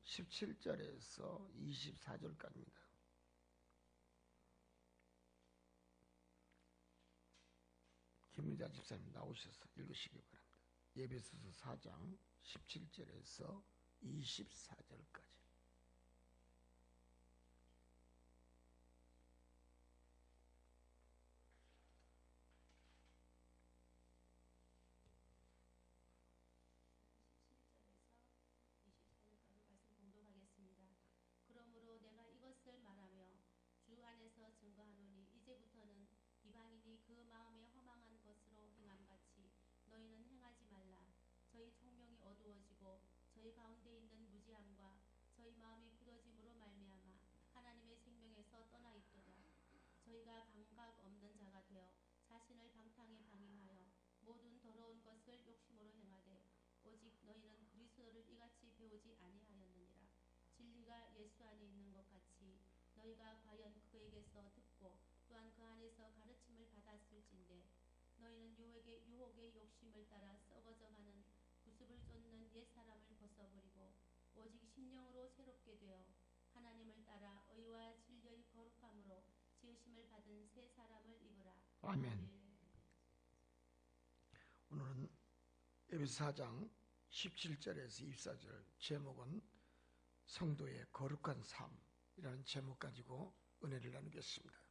17절에서 24절까지입니다. 김미자 집사님 나오셔서 읽으시기 바랍니다. 에베소서 4장 17절에서 24절까지. 그러므로 내가 이것을 말하며 주 안에서 증거하노니 이제부터는 이방인이 그 마음에 허망한 것으로 행함같이 너희는 행하지 말라. 저희 총명이 어두워지고 저희 가운데 있는 무지함과 저희 마음이 굳어짐으로 말미암아 하나님의 생명에서 떠나 있도다. 저희가 감각 없는 자가 되어 자신을 방탕에 방임하여 모든 더러운 것을 욕심으로 행하되 오직 너희는 그리스도를 이같이 배우지 아니하였느니라. 진리가 예수 안에 있는 것 같이 너희가 과연 그에게서 듣고 또한 그 안에서 가르침을 받았을진데 너희는 유혹의 욕심을 따라 썩어져가는 구습을 쫓는 옛사람을 벗어버리고 오직 심령으로 새롭게 되어 하나님을 따라 의와 진리의 거룩함으로 지으심을 받은 새 사람을 입으라. 아멘. 오늘은 에베소 4장 17절에서 24절 제목은 성도의 거룩한 삶이라는 제목 가지고 은혜를 나누겠습니다.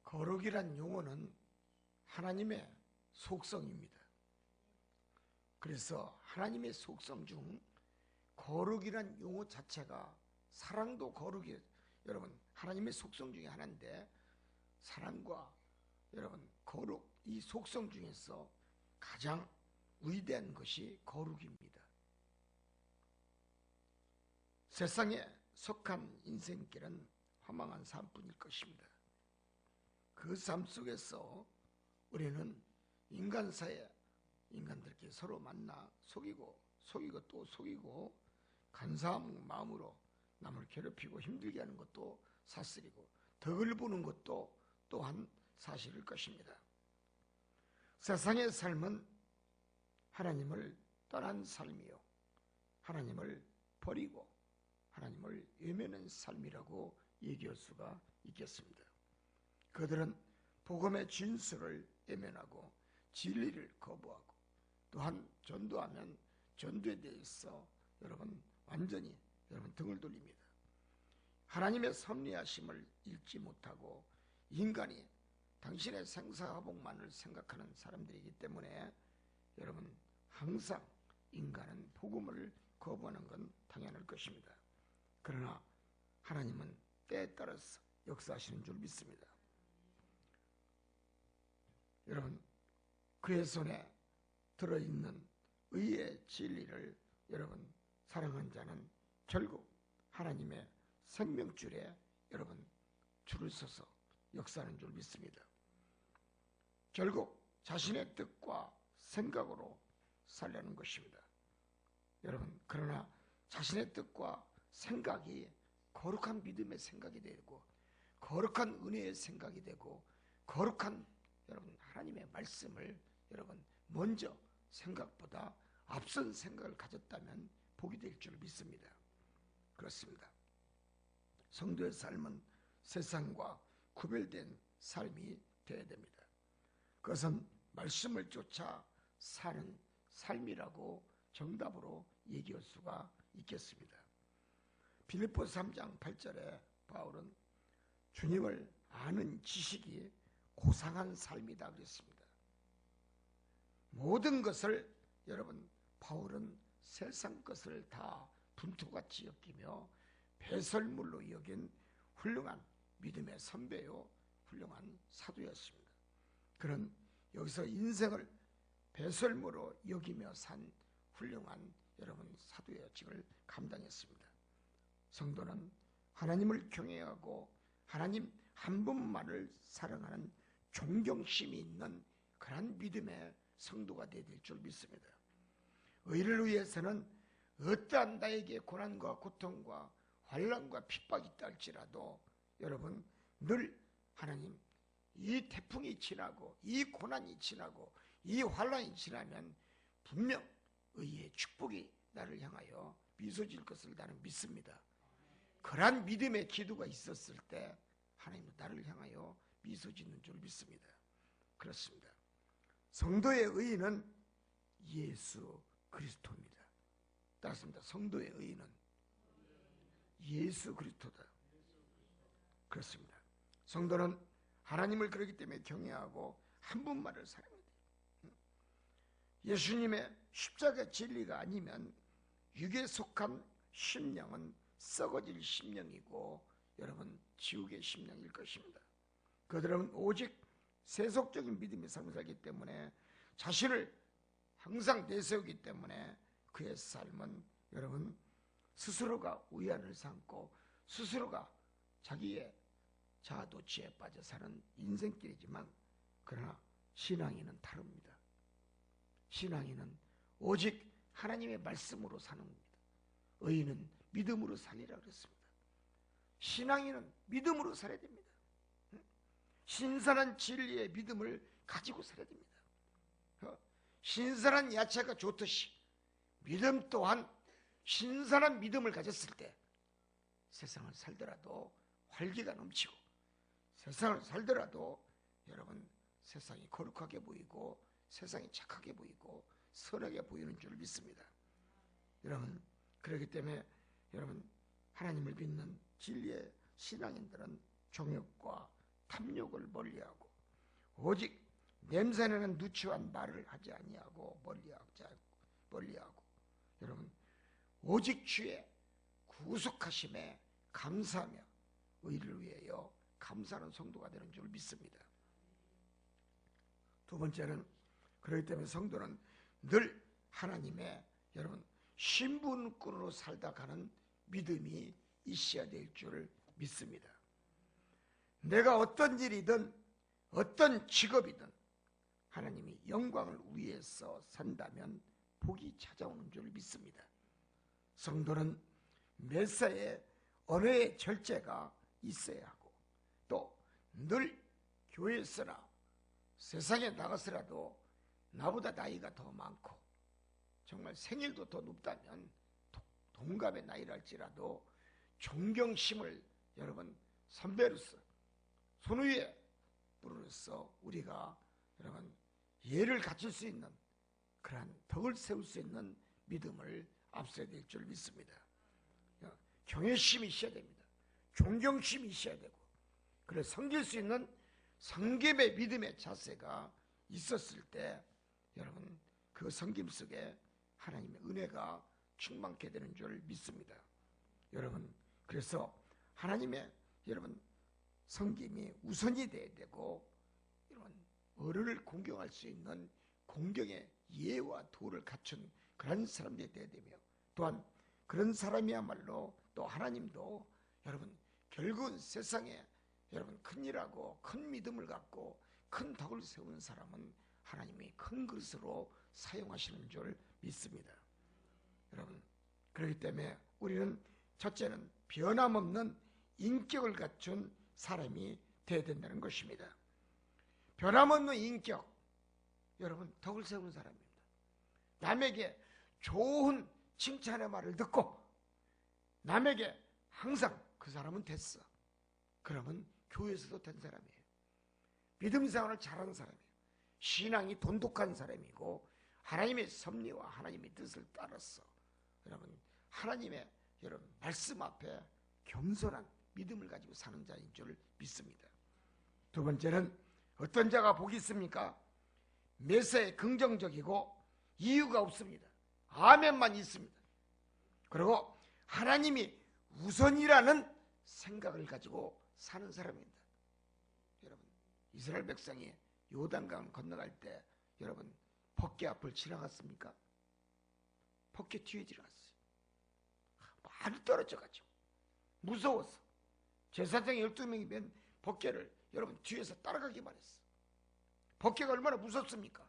거룩이란 용어는 하나님의 속성입니다. 그래서 하나님의 속성 중 거룩이란 용어 자체가 사랑도 거룩이, 여러분 하나님의 속성 중에 하나인데 사랑과 여러분 거룩, 이 속성 중에서 가장 위대한 것이 거룩입니다. 세상에 속한 인생길은 허망한 삶뿐일 것입니다. 그 삶 속에서 우리는 인간 사이에 인간들끼리 서로 만나 속이고 또 속이고 간사한 마음으로 남을 괴롭히고 힘들게 하는 것도 사실이고 덕을 보는 것도 또한 사실일 것입니다. 세상의 삶은 하나님을 떠난 삶이요, 하나님을 버리고 하나님을 외면한 삶이라고 얘기할 수가 있겠습니다. 그들은 복음의 진수를 외면하고 진리를 거부하고 또한 전도하면 전도에 대해서 여러분 완전히 등을 돌립니다. 하나님의 섭리하심을 읽지 못하고 인간이 당신의 생사화복만을 생각하는 사람들이기 때문에 여러분 항상 인간은 복음을 거부하는 건 당연할 것입니다. 그러나 하나님은 때에 따라서 역사하시는 줄 믿습니다. 여러분 그의 손에 들어있는 의의 진리를 여러분 사랑한 자는 결국 하나님의 생명줄에 여러분 줄을 서서 역사하는 줄 믿습니다. 결국 자신의 뜻과 생각으로 살려는 것입니다. 여러분 그러나 자신의 뜻과 생각이 거룩한 믿음의 생각이 되고 거룩한 은혜의 생각이 되고 거룩한 여러분 하나님의 말씀을 여러분 먼저 생각보다 앞선 생각을 가졌다면 복이 될 줄 믿습니다. 그렇습니다. 성도의 삶은 세상과 구별된 삶이 되어야 됩니다. 그것은 말씀을 쫓아 사는 삶이라고 정답으로 얘기할 수가 있겠습니다. 빌립보서 3장 8절에 바울은 주님을 아는 지식이 고상한 삶이다 그랬습니다. 모든 것을 여러분 바울은 세상 것을 다 분토같이 여기며 배설물로 여긴 훌륭한 믿음의 선배요 훌륭한 사도였습니다. 그런 여기서 인생을 배설물로 여기며 산 훌륭한 여러분 사도의 직을 감당했습니다. 성도는 하나님을 경외하고 하나님 한 분만을 사랑하는 존경심이 있는 그런 믿음의 성도가 되어야 될 줄 믿습니다. 의를 위해서는 어떠한 나에게 고난과 고통과 환난과 핍박이 있다 할지라도 여러분 늘 하나님 이 태풍이 지나고 이 고난이 지나고 이 환난이 지나면 분명 의의 축복이 나를 향하여 미소 지을 것을 나는 믿습니다. 그러한 믿음의 기도가 있었을 때 하나님은 나를 향하여 미소 짓는 줄 믿습니다. 그렇습니다. 성도의 의인은 예수 그리스도입니다. 따랐습니다. 성도의 의인은 예수 그리스도다. 그렇습니다. 성도는 하나님을 그렇기 때문에 경외하고 한 분만을 사랑해야 돼요. 예수님의 십자가 진리가 아니면 육에 속한 심령은 썩어질 심령이고 여러분 지옥의 심령일 것입니다. 그들은 오직 세속적인 믿음의 삶을 살기 때문에 자신을 항상 내세우기 때문에 그의 삶은 여러분 스스로가 위안을 삼고 스스로가 자기의 자아도취에 빠져 사는 인생길이지만 그러나 신앙인은 다릅니다. 신앙인은 오직 하나님의 말씀으로 사는 겁니다. 의인은 믿음으로 살리라 그랬습니다. 신앙인은 믿음으로 살아야 됩니다. 신선한 진리의 믿음을 가지고 살아야 됩니다. 신선한 야채가 좋듯이 믿음 또한 신선한 믿음을 가졌을 때 세상을 살더라도 활기가 넘치고 세상을 살더라도 여러분 세상이 거룩하게 보이고 세상이 착하게 보이고 선하게 보이는 줄 믿습니다. 여러분 그렇기 때문에 여러분 하나님을 믿는 진리의 신앙인들은 정욕과 탐욕을 멀리하고 오직 냄새나는 누추한 말을 하지 아니하고 멀리하고 여러분 오직 주의 구속하심에 감사하며 의를 위하여 감사하는 성도가 되는 줄 믿습니다. 두 번째는 그렇기 때문에 성도는 늘 하나님의 여러분 신분꾼으로 살다 가는 믿음이 있어야 될 줄 믿습니다. 내가 어떤 일이든 어떤 직업이든 하나님이 영광을 위해서 산다면 복이 찾아오는 줄 믿습니다. 성도는 메사의 언어의 절제가 있어야 하고 또 늘 교회에서나 세상에 나가서라도 나보다 나이가 더 많고 정말 생일도 더 높다면 동갑의 나이랄지라도 존경심을 여러분 선배로서 손위에 부르로서 우리가 여러분 예를 갖출 수 있는 그러한 덕을 세울 수 있는 믿음을 앞서야 될 줄 믿습니다. 경외심이 있어야 됩니다. 존경심이 있어야 되고 그래서 섬길 수 있는 섬김의 믿음의 자세가 있었을 때 여러분 그 섬김 속에 하나님의 은혜가 충만케 되는 줄 믿습니다. 여러분 그래서 하나님의 여러분 섬김이 우선이 돼야 되고 이런 어른을 공경할 수 있는 공경의 예와 도를 갖춘 그런 사람들이 되어야 되며 또한 그런 사람이야말로 또 하나님도 여러분 결국은 세상에 여러분 큰일하고 큰 믿음을 갖고 큰 덕을 세우는 사람은 하나님이 큰 그릇으로 사용하시는 줄 믿습니다. 여러분 그렇기 때문에 우리는 첫째는 변함없는 인격을 갖춘 사람이 되어야 된다는 것입니다. 변함없는 인격 여러분 덕을 세우는 사람입니다. 남에게 좋은 칭찬의 말을 듣고 남에게 항상 그 사람은 됐어. 그러면 교회에서도 된 사람이에요. 믿음 생활을 잘하는 사람이에요. 신앙이 돈독한 사람이고 하나님의 섭리와 하나님의 뜻을 따라서 여러분 하나님의 여러분 말씀 앞에 겸손한 믿음을 가지고 사는 자인 줄 믿습니다. 두 번째는 어떤 자가 복이 있습니까? 매사에 긍정적이고 이유가 없습니다. 아멘만 있습니다. 그리고 하나님이 우선이라는 생각을 가지고 사는 사람입니다. 여러분 이스라엘 백성이 요단강 건너갈 때 여러분 법궤 앞을 지나갔습니까? 법궤 뒤에 지나갔어요. 많이 떨어져가지고 무서워서 제사장이 12명이 맨 법궤를 여러분 뒤에서 따라가기만 했어. 법궤가 얼마나 무섭습니까?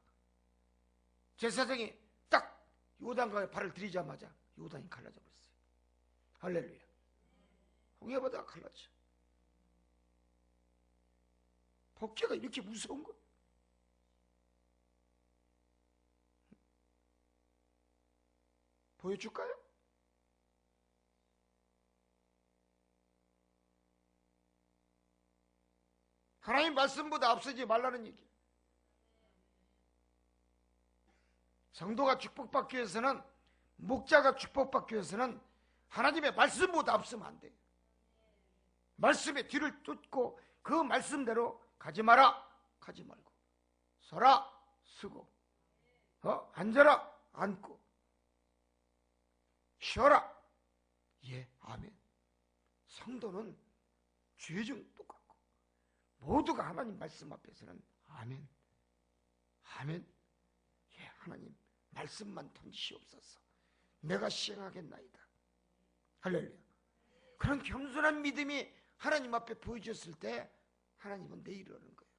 제사장이 딱 요단강에 발을 들이자마자 요단이 갈라져 버렸어요. 할렐루야. 홍해바다가 갈라져. 법궤가 이렇게 무서운 거? 보여줄까요? 하나님 말씀보다 앞서지 말라는 얘기예요. 성도가 축복받기 위해서는, 목자가 축복받기 위해서는 하나님의 말씀보다 앞서면 안 돼요. 말씀의 뒤를 쫓고 그 말씀대로 가지 마라, 가지 말고, 서라, 서고, 앉아라, 앉고, 쉬어라. 예, 아멘. 성도는 죄중 똑같고 모두가 하나님 말씀 앞에서는 아멘, 아멘. 예, 하나님 말씀만 던지시옵소서. 내가 시행하겠나이다. 할렐루야. 그런 겸손한 믿음이 하나님 앞에 보여졌을 때 하나님은 내 일을 하는 거예요.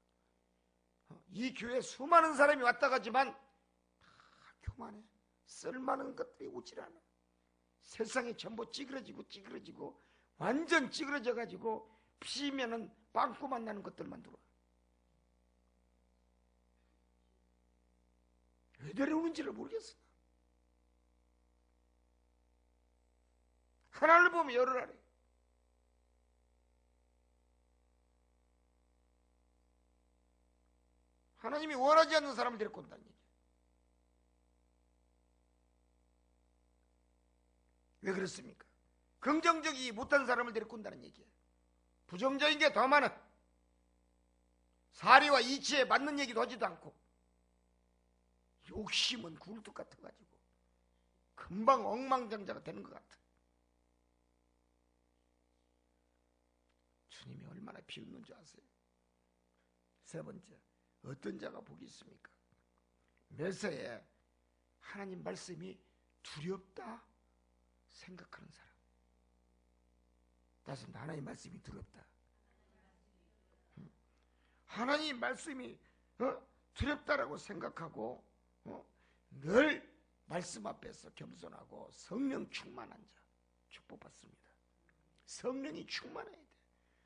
이 교회에 수많은 사람이 왔다 가지만 다 교만해. 쓸만한 것들이 오질 않아. 세상에 전부 찌그러지고 완전 찌그러져 가지고 피면은 빵꾸만 나는 것들만 들어와. 왜 데려오는지를 모르겠어. 하나를 보면 열을 하래. 하나님이 원하지 않는 사람을 데리고 온다는 얘기야. 왜 그렇습니까? 긍정적이지 못한 사람을 데리고 온다는 얘기야. 부정적인 게 더 많아. 사리와 이치에 맞는 얘기도 하지도 않고, 욕심은 굴뚝 같아가지고 금방 엉망장자가 되는 것 같아. 주님이 얼마나 비웃는 줄 아세요? 세 번째, 어떤 자가 복이 있습니까? 메세에 하나님 말씀이 두렵다 생각하는 사람. 다시 하나님 말씀이 두렵다. 하나님 말씀이 두렵다라고 생각하고 늘 말씀 앞에서 겸손하고 성령 충만한 자 축복받습니다. 성령이 충만해야 돼.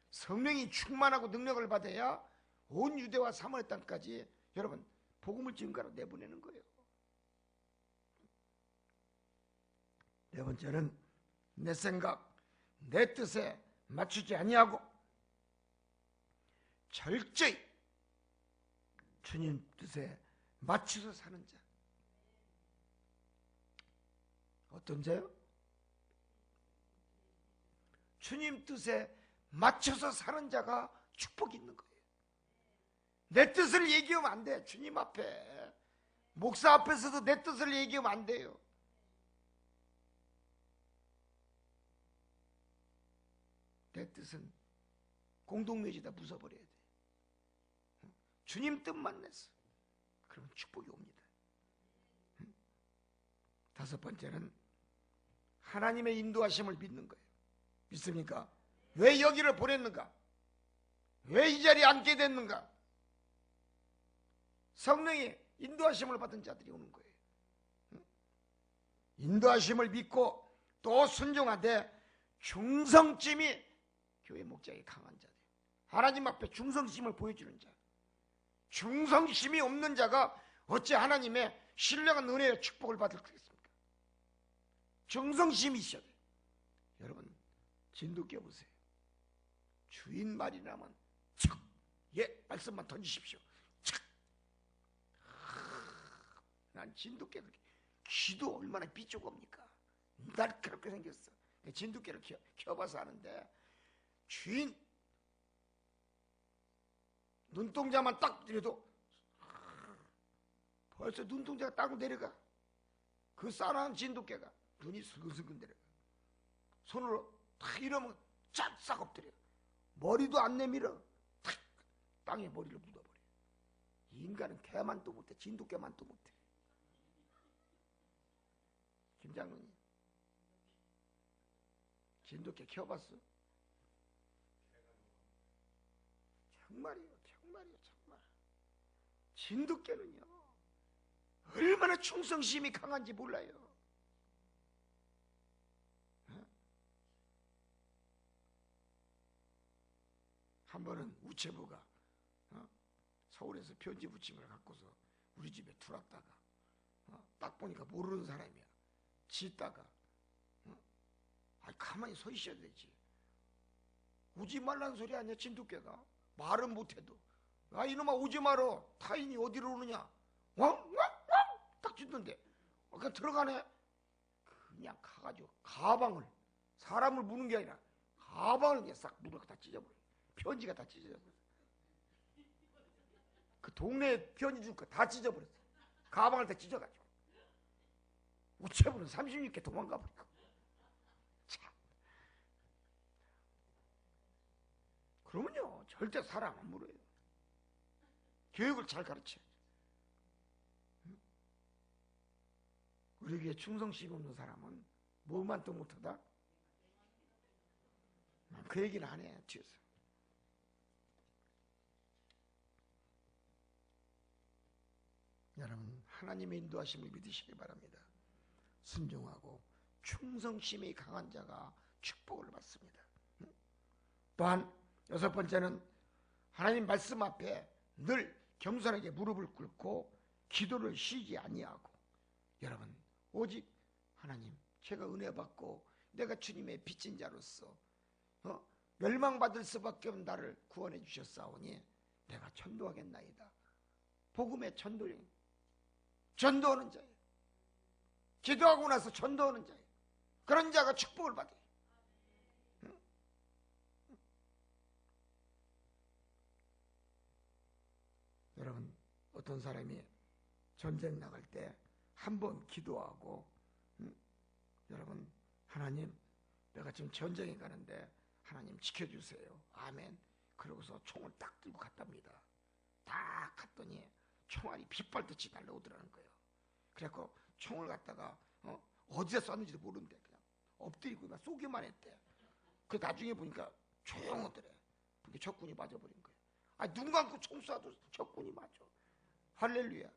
성령이 충만하고 능력을 받아야 온 유대와 사마리아 땅까지 여러분 복음을 증거로 내보내는 거예요. 네 번째는 내 생각, 내 뜻에 맞추지 아니하고 철저히 주님 뜻에 맞춰서 사는 자. 어떤 자요? 주님 뜻에 맞춰서 사는 자가 축복이 있는 거예요. 내 뜻을 얘기하면 안 돼. 주님 앞에, 목사 앞에서도 내 뜻을 얘기하면 안 돼요. 내 뜻은 공동묘지다 부숴버려야 돼. 주님 뜻만 내서 그러면 축복이 옵니다. 다섯 번째는 하나님의 인도하심을 믿는 거예요. 믿습니까? 왜 여기를 보냈는가? 왜 이 자리에 앉게 됐는가? 성령이 인도하심을 받은 자들이 오는 거예요. 인도하심을 믿고 또 순종하되 충성심이 교회 목자의 강한 자들. 하나님 앞에 충성심을 보여주는 자. 충성심이 없는 자가 어찌 하나님의 신령한 은혜의 축복을 받을 겠습니까? 충성심이 있어야 돼요. 여러분 진도 껴보세요. 주인 말이 나면 척! 예, 말씀만 던지십시오. 척! 난 진돗개를 귀도 얼마나 삐죽옵니까? 날카롭게 생겼어. 진돗개를 켜봐서 아는데 주인 눈동자만 딱 들여도 벌써 눈동자가 딱 내려가. 그 싸나운 진돗개가 눈이 슬근슬근 내려가. 손으로 탁 이러면 쫙싹 엎드려. 머리도 안 내밀어. 탁 땅에 머리를 묻어버려. 인간은 개만도 못해. 진돗개만도 못해. 김장로님 진돗개 키워봤어? 정말 진돗개는요 얼마나 충성심이 강한지 몰라요. 한 번은 우체부가 서울에서 편지 부침을 갖고서 우리 집에 들어왔다가 딱 보니까 모르는 사람이야. 짓다가 가만히 서 있어야 되지. 오지 말란 소리 아니야. 진돗개가 말은 못해도 이놈아 오지 마라. 타인이 어디로 오느냐. 왕왕왕 딱 짖는데 그냥 들어가네. 그냥 가가지고 가방을, 사람을 무는 게 아니라 가방을 그냥 싹 물어 다 찢어버려. 편지가 다 찢어버려. 그 동네에 편지 줄 거 다 찢어버렸어. 가방을 다 찢어가지고 우체부는 36개 도망가버리고. 참. 그러면요 절대 사람 안 물어요. 교육을 잘 가르쳐야죠. 우리에게 충성심 없는 사람은 뭐만 또 못하다? 그 얘기는 안 해. 뒤에서. 여러분 하나님의 인도하심을 믿으시기 바랍니다. 순종하고 충성심이 강한 자가 축복을 받습니다. 또한 여섯 번째는 하나님 말씀 앞에 늘 겸손하게 무릎을 꿇고 기도를 쉬지 아니하고, 여러분 오직 하나님 제가 은혜 받고 내가 주님의 빚진 자로서 멸망받을 수밖에 없는 나를 구원해 주셨사오니 내가 전도하겠나이다. 복음의 전도하는 자예요. 기도하고 나서 전도하는 자예요. 그런 자가 축복을 받아요. 여러분 어떤 사람이 전쟁 나갈 때 한 번 기도하고 여러분 하나님 내가 지금 전쟁에 가는데 하나님 지켜주세요. 아멘. 그러고서 총을 딱 들고 갔답니다. 딱 갔더니 총알이 빗발듯이 날라오더라는 거예요. 그래갖고 총을 갖다가 어디서 쐈는지도 모르는데 그냥 엎드리고 막 쏘기만 했대. 그 나중에 보니까 조용하더래. 그게 적군이 맞아버린 거예요. 눈 감고 총 쏴도 적군이 맞아. 할렐루야.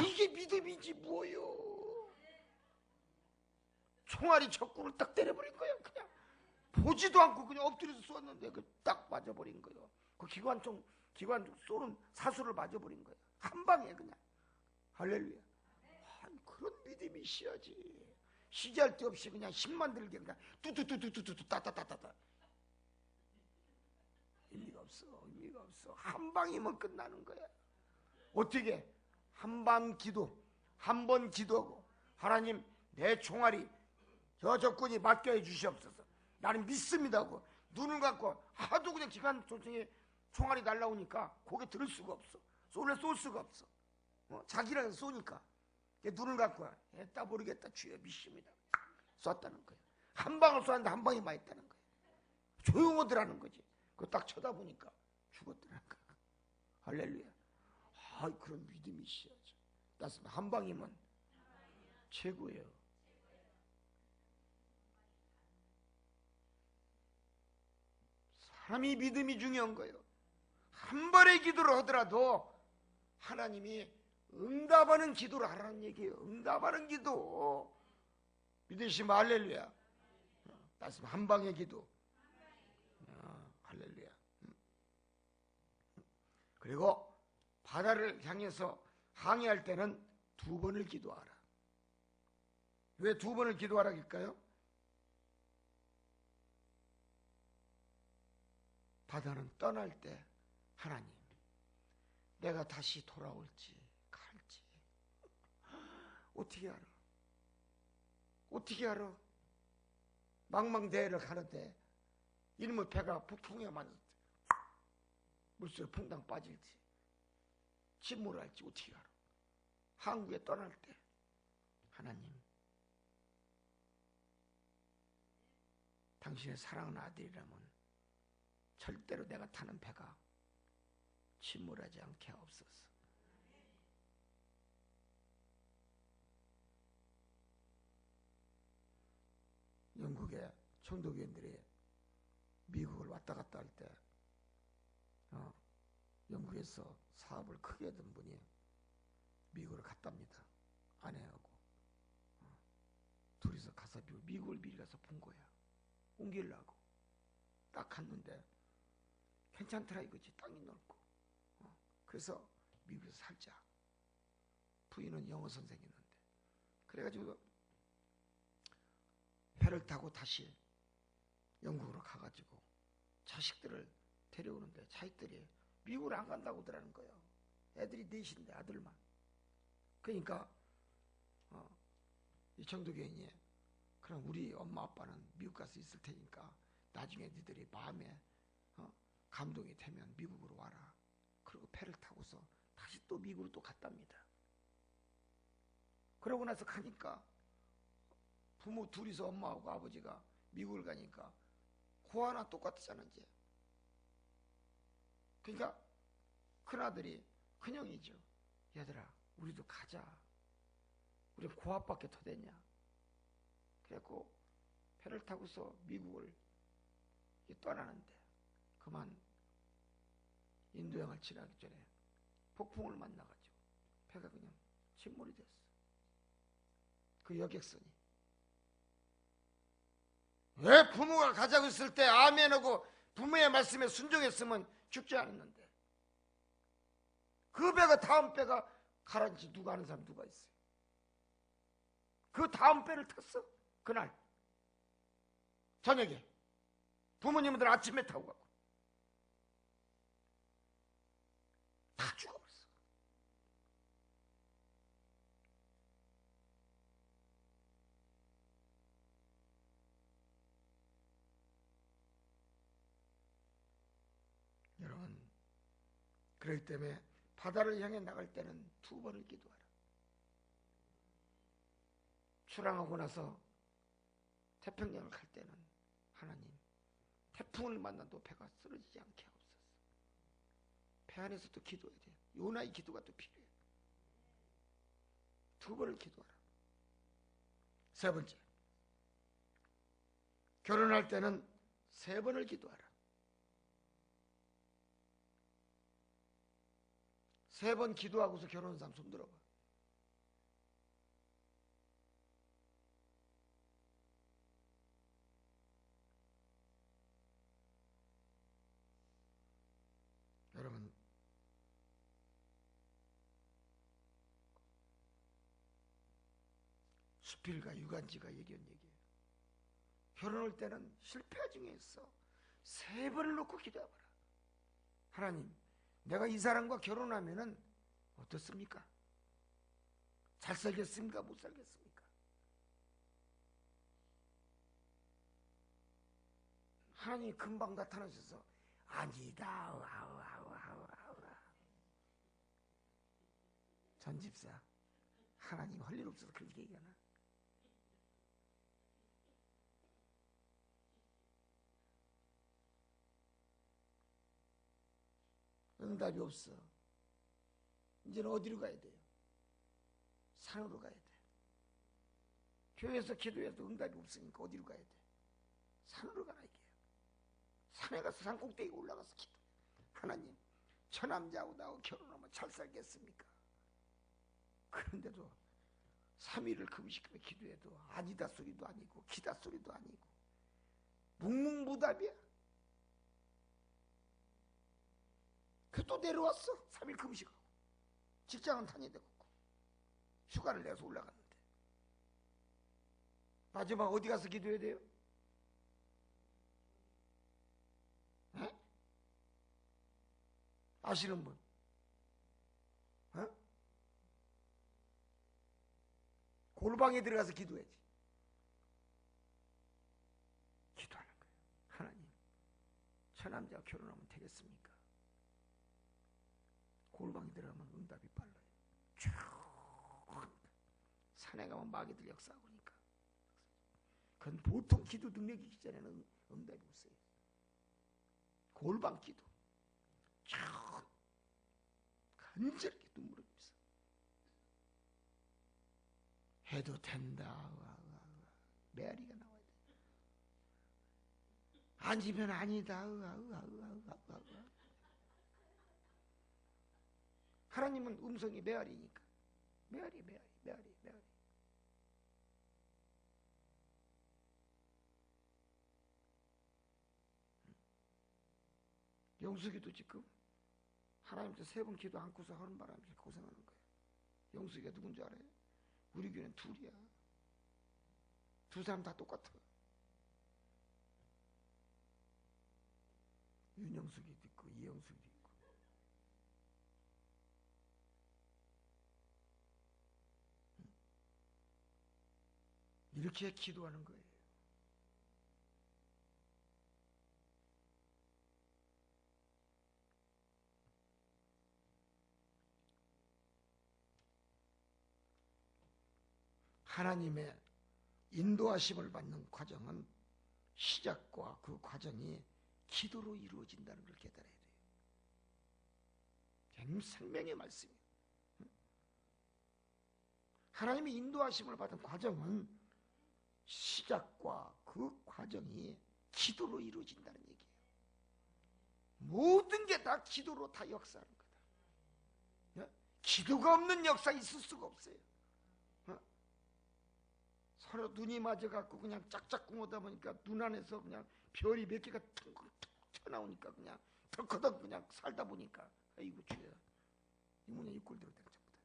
이게 믿음이지 뭐요. 총알이 적군을 딱 때려버린 거예요. 그냥 보지도 않고 그냥 엎드려서 쏘았는데 그 딱 맞아버린 거예요. 그 기관총 쏘는 사수를 맞아버린 거예요. 한 방에 그냥. 할렐루야. 그런 믿음이 있어야지. 시기할 데 없이 그냥 힘만 들게 그냥 뚜뚜뚜뚜뚜뚜 따따따따따. 의미가 없어. 한 방이면 끝나는 거야. 어떻게? 한 번 기도하고 하나님 내 총알이 저 적군이 맡겨 해 주시옵소서. 나는 믿습니다 하고 눈을 감고 하도 그냥 기관 총에 총알이 날라오니까 고개 들을 수가 없어. 쏠 수가 없어. 자기랑 쏘니까 눈을 감고 했다 모르겠다 주여 믿습니다. 쐈다는 거예요. 한 방을 쏘았는데 한 방이 맞았다는 거예요. 조용하더라는 거지. 그거 딱 쳐다보니까 죽었더라는 거예요. 할렐루야. 그런 믿음이 있어야죠. 따스면 한 방이면 최고예요. 사람이 믿음이 중요한 거예요. 한 번의 기도를 하더라도 하나님이 응답하는 기도를 하라는 얘기예요. 응답하는 기도. 믿으시면 할렐루야. 따스면 한 방의 기도. 할렐루야. 그리고 바다를 향해서 항해할 때는 2번을 기도하라. 왜 2번을 기도하라 할까요? 바다는 떠날 때 하나님 내가 다시 돌아올지 갈지 어떻게 알아? 망망대해를 가는데 이놈의 배가 북풍에 맞았을 때 물속에 퐁당 빠질지 침몰할지 어떻게 알아? 한국에 떠날 때 하나님 당신의 사랑하는 아들이라면 절대로 내가 타는 배가 침몰하지 않게 하옵소서. 영국의 총독위원들이 미국을 왔다 갔다 할 때 영국에서 사업을 크게 했던 분이 미국을 갔답니다. 아내하고 둘이서 가서 미국을 미리 가서 본 거야. 옮기려고 딱 갔는데 괜찮더라 이거지. 땅이 넓고 그래서 미국에서 살자. 부인은 영어 선생이었는데 그래가지고 배를 타고 다시 영국으로 가가지고 자식들을 데려오는데 자식들이 미국을 안 간다고 그러는 거예요. 애들이 넷인데 아들만. 그러니까 이 전도교인이 그럼 우리 엄마 아빠는 미국 가서 있을 테니까 나중에 니들이 마음에 감동이 되면 미국으로 와라. 그리고 배를 타고서 다시 또 미국으로 또 갔답니다. 그러고 나서 가니까 부모 둘이서 엄마하고 아버지가 미국을 가니까 고 하나 똑같잖아 이제. 그러니까 큰아들이 큰형이죠. 얘들아 우리도 가자. 우리 고아밖에 더 됐냐. 그래갖고 배를 타고서 미국을 떠나는데 그만 인도양을 지나기 전에 폭풍을 만나가지고 배가 그냥 침몰이 됐어. 그 여객선이. 왜 부모가 가자고 했을 때 아멘하고 부모의 말씀에 순종했으면 죽지 않았는데 그 배가 다음 배가 가라앉지 누가 아는 사람 누가 있어요? 그 다음 배를 탔어. 그날 저녁에 부모님들 아침에 타고 가고 다 죽어버렸어. 여러분 그렇기 때문에 바다를 향해 나갈 때는 2번을 기도하라. 출항하고 나서 태평양을 갈 때는 하나님 태풍을 만나도 배가 쓰러지지 않게 하옵소서. 배 안에서도 기도해야 돼요. 요나의 기도가 또 필요해요. 2번을 기도하라. 3번째 결혼할 때는 3번을 기도하라. 3번 기도하고서 결혼한 사람 손 들어봐. 여러분 수필과 유관지가 얘기한 얘기예요. 결혼할 때는 실패 중에 있어 3번을 놓고 기도해봐라. 하나님 내가 이 사람과 결혼하면은 어떻습니까? 잘 살겠습니까? 못 살겠습니까? 하나님이 금방 나타나셔서 아니다. 전집사 하나님 할 일 없어서 그렇게 얘기하나? 응답이 없어. 이제는 어디로 가야 돼요? 산으로 가야 돼. 교회에서 기도해도 응답이 없으니까 어디로 가야 돼? 산으로 가라 이게요. 산에 가서 산 꼭대기 올라가서 기도해. 하나님 저 남자하고 나하고 결혼하면 잘 살겠습니까? 그런데도 3일을 금식하며 기도해도 아니다 소리도 아니고 기다 소리도 아니고 묵묵부답이야. 그 또 내려왔어. 3일 금식하고 직장은 다니다고 휴가를 내서 올라갔는데 마지막 어디 가서 기도해야 돼요? 에? 아시는 분? 어? 골방에 들어가서 기도해야지. 기도하는 거예요. 하나님 저 남자와 결혼하면 되겠습니까? 골방에 들어가면 응답이 빨라요. 쭉 산에 가면 마귀들 역사하고 그러니까 그건 보통 기도 능력이기 전에는 응답이 없어요. 골방 기도 쭉 간절하게 눈물을 흘리면서 해도 된다. 메아리가 나와야 돼. 아니면 아니다. 하나님은 음성이 메아리니까 메아리. 영숙이도 지금 하나님한테 3번 기도 안고서 하는 바람에 고생하는 거예요. 영숙이가 누군지 알아요? 우리 교회는 둘이야. 두 사람 다 똑같아. 윤영숙이도 있고 이영숙도 있고. 이렇게 기도하는 거예요. 하나님의 인도하심을 받는 과정은 시작과 그 과정이 기도로 이루어진다는 걸 깨달아야 돼요. 생명의 말씀이에요. 하나님의 인도하심을 받은 과정은 시작과 그 과정이 기도로 이루어진다는 얘기예요. 모든 게 다 기도로 다 역사하는 거다. 기도가 없는 역사 있을 수가 없어요. 서로 눈이 맞아갖고 그냥 짝짝꿍하다 보니까 눈 안에서 그냥 별이 몇 개가 툭툭 튀어나오니까 그냥 덜커덕 그냥 살다 보니까 아이고 주야 이 뭐냐 이 꼴대로 된 전부 다.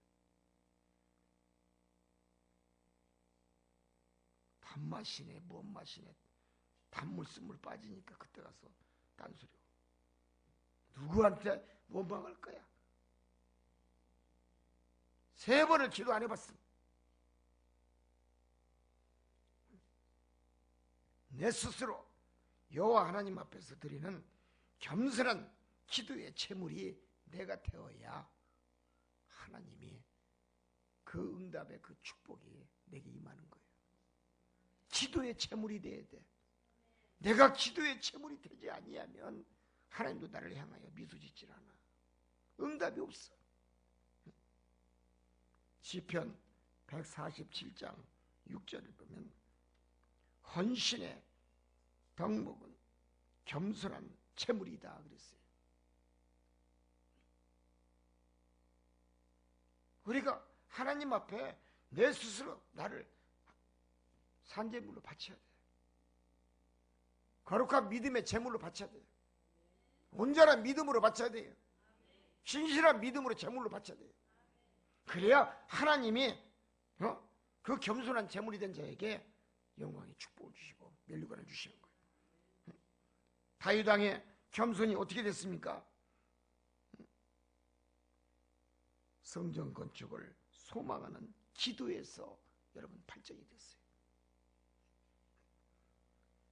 밥맛이네 뭔 맛이네 단물순물 빠지니까 그때 가서 딴소리고 누구한테 원망할 거야. 3번을 기도 안 해봤어. 내 스스로 여호와 하나님 앞에서 드리는 겸손한 기도의 제물이 내가 되어야 하나님이 그 응답의 그 축복이 내게 임하는 거예요. 기도의 제물이 돼야 돼. 내가 기도의 제물이 되지 아니하면 하나님도 나를 향하여 미소 짓질 않아. 응답이 없어. 시편 147장 6절을 보면 헌신의 덕목은 겸손한 제물이다 그랬어요. 우리가 하나님 앞에 내 스스로 나를 산제물로 바쳐야 돼. 거룩한 믿음의 제물로 바쳐야 돼요. 온전한 믿음으로 바쳐야 돼요. 신실한 믿음으로 제물로 바쳐야 돼요. 그래야 하나님이 그 겸손한 제물이 된 자에게 영광의 축복을 주시고 면류관을 주시는 거예요. 다윗 왕의 겸손이 어떻게 됐습니까? 성전 건축을 소망하는 기도에서 여러분 발전이 됐어요.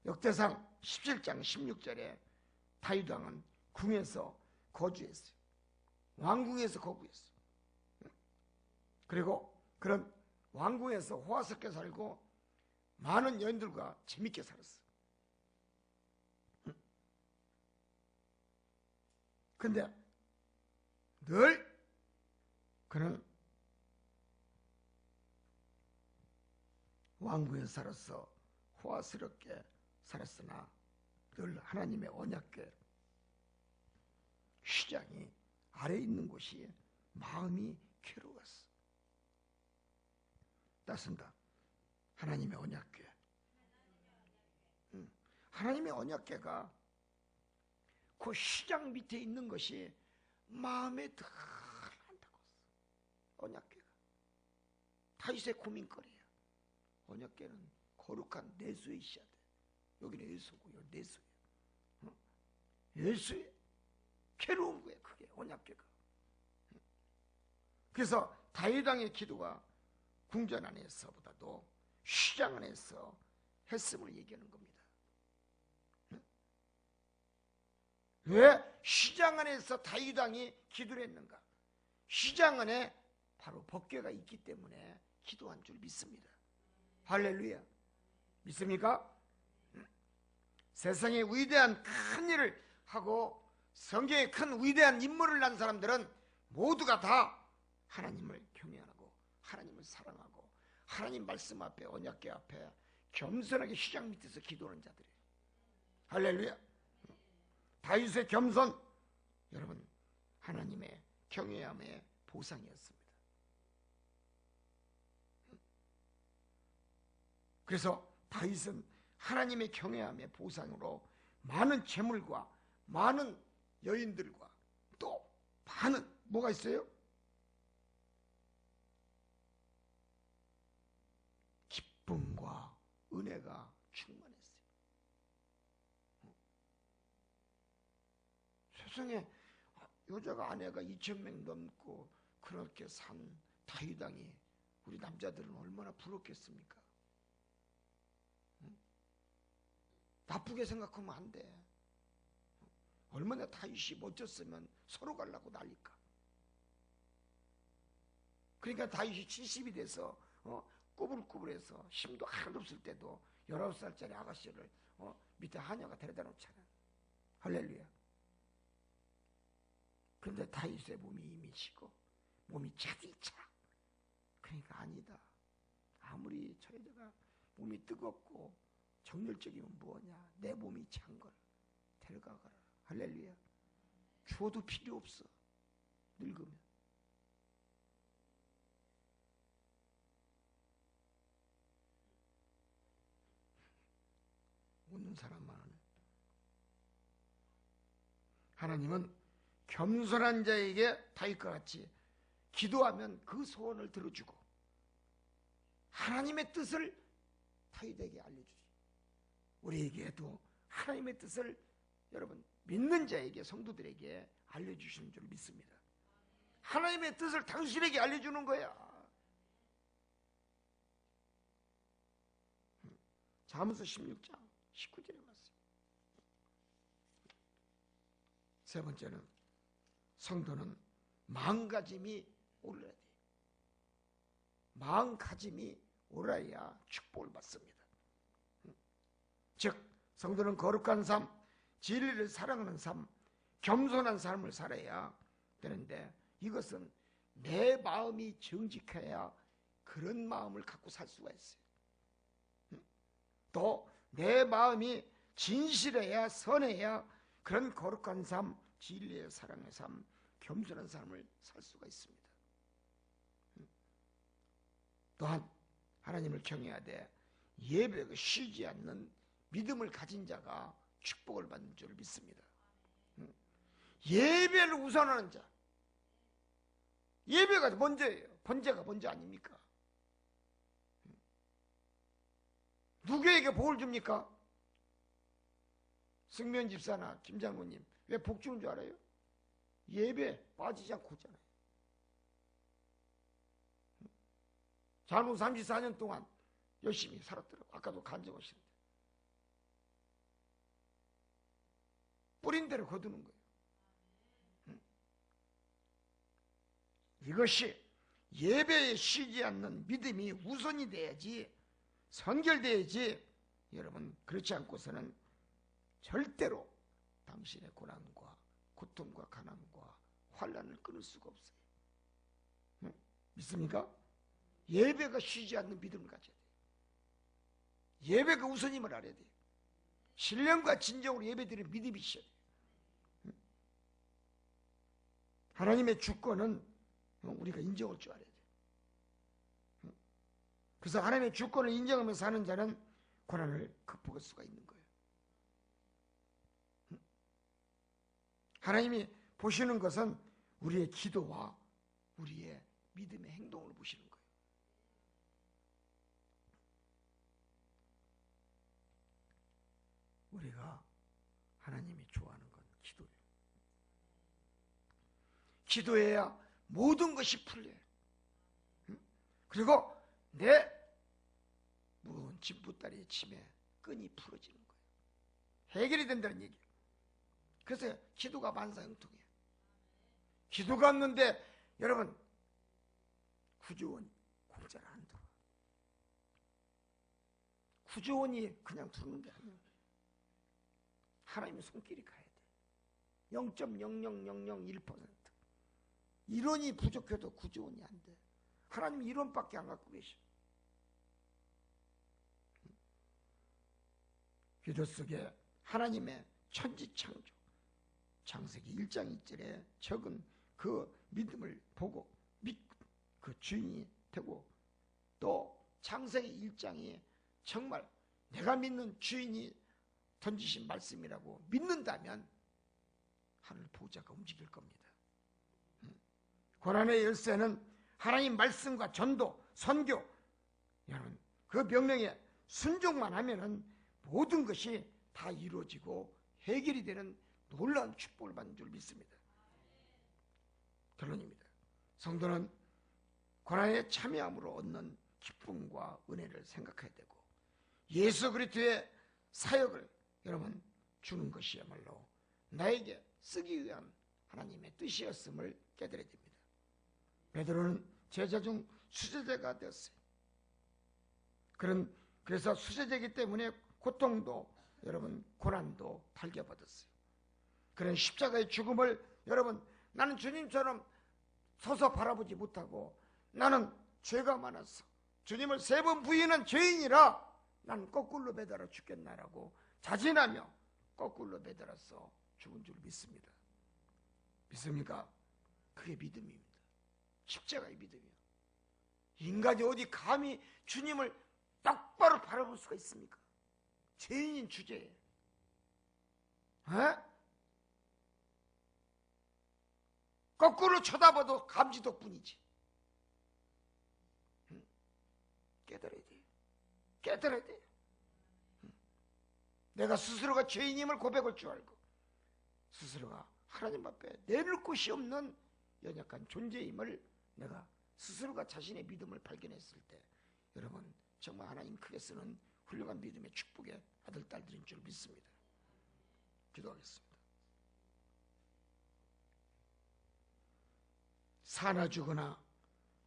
역대상 17장 16절에 다윗 왕은 궁에서 거주했어요. 왕궁에서 거주했어요. 그리고 그런 왕궁에서 호화스럽게 살고 많은 여인들과 재밌게 살았어. 근데 늘 그는 왕궁에서 살았어 호화스럽게 살았으나 늘 하나님의 언약궤 휘장이 아래 있는 곳이 마음이 괴로웠어. 따른다. 하나님의 언약궤. 하나님의 언약궤가 그 휘장 밑에 있는 것이 마음에 덜 한다고 했어. 언약궤가 다윗의 고민거리야. 언약궤는 거룩한 내수에 있어야 돼. 여기는 예수고 여기 내수야. 예수에 괴로운 거야. 그게 언약궤가. 그래서 다윗 왕의 기도가 궁전 안에서보다도 휘장 안에서 했음을 얘기하는 겁니다. 왜 휘장 안에서 다윗 왕이 기도를 했는가? 휘장 안에 바로 법궤가 있기 때문에 기도한 줄 믿습니다. 할렐루야. 믿습니까? 세상에 위대한 큰 일을 하고 성경에 큰 위대한 인물을 난 사람들은 모두가 다 하나님을 경외하고 하나님을 사랑하고 하나님 말씀 앞에 언약궤 앞에 겸손하게 휘장 밑에서 기도하는 자들이에요. 할렐루야. 다윗의 겸손 여러분 하나님의 경외함의 보상이었습니다. 그래서 다윗은 하나님의 경외함의 보상으로 많은 재물과 많은 여인들과 또 많은 뭐가 있어요? 기쁨과 은혜가 충만했어요. 백성의 여자가 아내가 2,000명 넘고 그렇게 산 다윗 왕이 우리 남자들은 얼마나 부럽겠습니까? 응? 나쁘게 생각하면 안 돼. 얼마나 다윗이 멋졌으면 서로 가려고 난리까. 그러니까 다윗이 70이 돼서 꾸불꾸불해서 힘도 하나도 없을 때도 19살짜리 아가씨를 밑에 하녀가 데려다 놓잖아. 할렐루야. 그런데 다윗의 몸이 이미 지고 몸이 차디차. 그러니까 아니다. 아무리 저 여자가 몸이 뜨겁고 정열적이면 뭐냐. 내 몸이 찬 걸 데려가거라. 할렐루야. 주어도 필요 없어. 늙으면. 웃는 사람만 하네. 하나님은 겸손한 자에게 다윗과 같이 기도하면 그 소원을 들어주고 하나님의 뜻을 다윗에게 알려주지. 우리에게도 하나님의 뜻을 여러분 믿는 자에게 성도들에게 알려주시는 줄 믿습니다. 하나님의 뜻을 당신에게 알려주는 거야. 잠언서 16장 19절에 말씀. 세 번째는 성도는 마음가짐이 올라야 돼. 마음가짐이 올라야 축복을 받습니다. 즉 성도는 거룩한 삶, 진리를 사랑하는 삶, 겸손한 삶을 살아야 되는데 이것은 내 마음이 정직해야 그런 마음을 갖고 살 수가 있어요. 또 내 마음이 진실해야 선해야 그런 거룩한 삶, 진리의 사랑의 삶, 겸손한 삶을 살 수가 있습니다. 또한 하나님을 경외해야 돼. 예배가 쉬지 않는 믿음을 가진 자가 축복을 받는 줄 믿습니다. 예배를 우선하는 자. 예배가 먼저예요. 번제가 먼저 아닙니까? 누구에게 복을 줍니까? 승면 집사나 김장로님 왜 복 주는 줄 알아요? 예배 빠지지 않고 있잖아요. 장로 34년 동안 열심히 살았더라고. 아까도 간증하시는데 뿌린 대로 거두는 거예요. 이것이 예배에 쉬지 않는 믿음이 우선이 돼야지, 선결돼야지. 여러분 그렇지 않고서는 절대로 당신의 고난과 고통과 가난과 환난을 끊을 수가 없어요. 믿습니까? 예배가 쉬지 않는 믿음을 가져야 돼요. 예배가 우선임을 알아야 돼요. 신령과 진정으로 예배드리는 믿음이 있어야 돼요. 하나님의 주권은 우리가 인정할 줄 알아야 돼요. 그래서 하나님의 주권을 인정하면서 사는 자는 고난을 극복할 수가 있는 거예요. 하나님이 보시는 것은 우리의 기도와 우리의 믿음의 행동을 보시는 거예요. 우리가 하나님이 좋아하는 건 기도예요. 기도해야 모든 것이 풀려요. 그리고 내 무거운 짐부따리의 짐에 끈이 풀어지는 거예요. 해결이 된다는 얘기예요. 그래서 기도가 만사형통이에요. 기도가 없는데 여러분 구조원 공짜로 안 들어. 구조원이 그냥 두는 게 아니에요. 하나님의 손길이 가야 돼. 0.00001%. 이론이 부족해도 구조원이 안 돼. 하나님 이론밖에 안 갖고 계셔. 기도 속에 하나님의 천지창조, 창세기 1장 1절에 적은 그 믿음을 보고 그 주인이 되고, 또 창세기 1장이 정말 내가 믿는 주인이 던지신 말씀이라고 믿는다면 하늘 보좌가 움직일 겁니다. 고난의 열쇠는 하나님 말씀과 전도, 선교, 여러분 그 명령에 순종만 하면은 모든 것이 다 이루어지고 해결이 되는 놀라운 축복을 받는 줄 믿습니다. 결론입니다. 성도는 고난에 참여함으로 얻는 기쁨과 은혜를 생각해야 되고, 예수 그리스도의 사역을 여러분 주는 것이야말로 나에게 쓰기 위한 하나님의 뜻이었음을 깨달아야 됩니다. 베드로는 제자 중 수제자가 되었어요. 그래서 수제자이기 때문에 고통도 여러분 고난도 달겨받았어요. 그런 십자가의 죽음을 여러분, 나는 주님처럼 서서 바라보지 못하고 나는 죄가 많았어, 주님을 3번 부인한 죄인이라 나는 거꾸로 매달아 죽겠나라고 자진하며 거꾸로 매달아서 죽은 줄 믿습니다. 믿습니까? 그게 믿음입니다. 십자가의 믿음이요. 인간이 어디 감히 주님을 똑바로 바라볼 수가 있습니까? 죄인인 주제에. 거꾸로 쳐다봐도 감지덕분이지. 깨달아야 돼. 깨달아야 돼. 내가 스스로가 죄인임을 고백할 줄 알고, 스스로가 하나님 앞에 내릴 곳이 없는 연약한 존재임을 내가 스스로가 자신의 믿음을 발견했을 때, 여러분 정말 하나님 크게 쓰는 훌륭한 믿음의 축복의 아들, 딸들인 줄 믿습니다. 기도하겠습니다. 사나 죽으나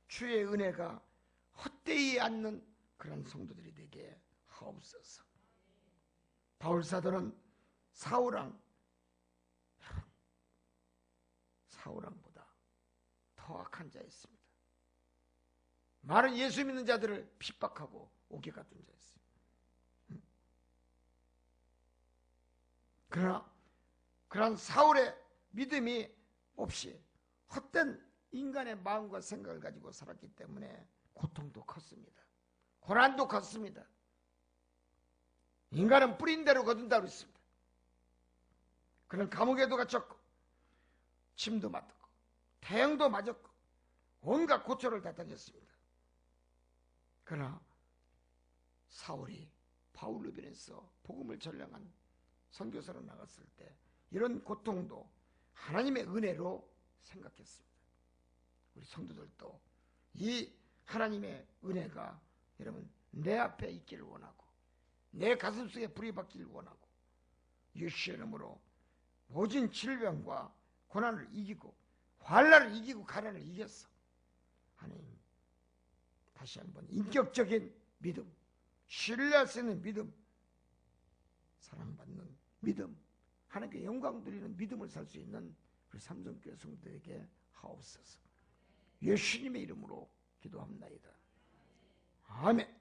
주의 은혜가 헛되이 않는 그런 성도들이 되게 하옵소서. 바울사도는 사울왕보다 더 악한 자였습니다. 많은 예수 믿는 자들을 핍박하고 옥에 갔던 자였어요. 그러나 그런 사울의 믿음이 없이 헛된 인간의 마음과 생각을 가지고 살았기 때문에 고통도 컸습니다. 고난도 컸습니다. 인간은 뿌린 대로 거둔다고 했습니다. 그는 감옥에도 갇혔고 침도 맞았고 태양도 맞았고 온갖 고초를 다 당했습니다. 그러나 사울이 바울로 변해서 복음을 전량한 선교사로 나갔을 때 이런 고통도 하나님의 은혜로 생각했습니다. 우리 성도들도 이 하나님의 은혜가 여러분 내 앞에 있기를 원하고, 내 가슴속에 불이 받기를 원하고, 예수의 이름으로 모진 질병과 고난을 이기고 환난을 이기고 가난을 이겼어. 하나님 다시 한번 인격적인 믿음, 신뢰할 수 있는 믿음, 사랑받는 믿음, 하나님께 영광 드리는 믿음을 살 수 있는 우리 삼성교회 성도에게 하옵소서. 예수님의 이름으로 기도합니다. 아멘.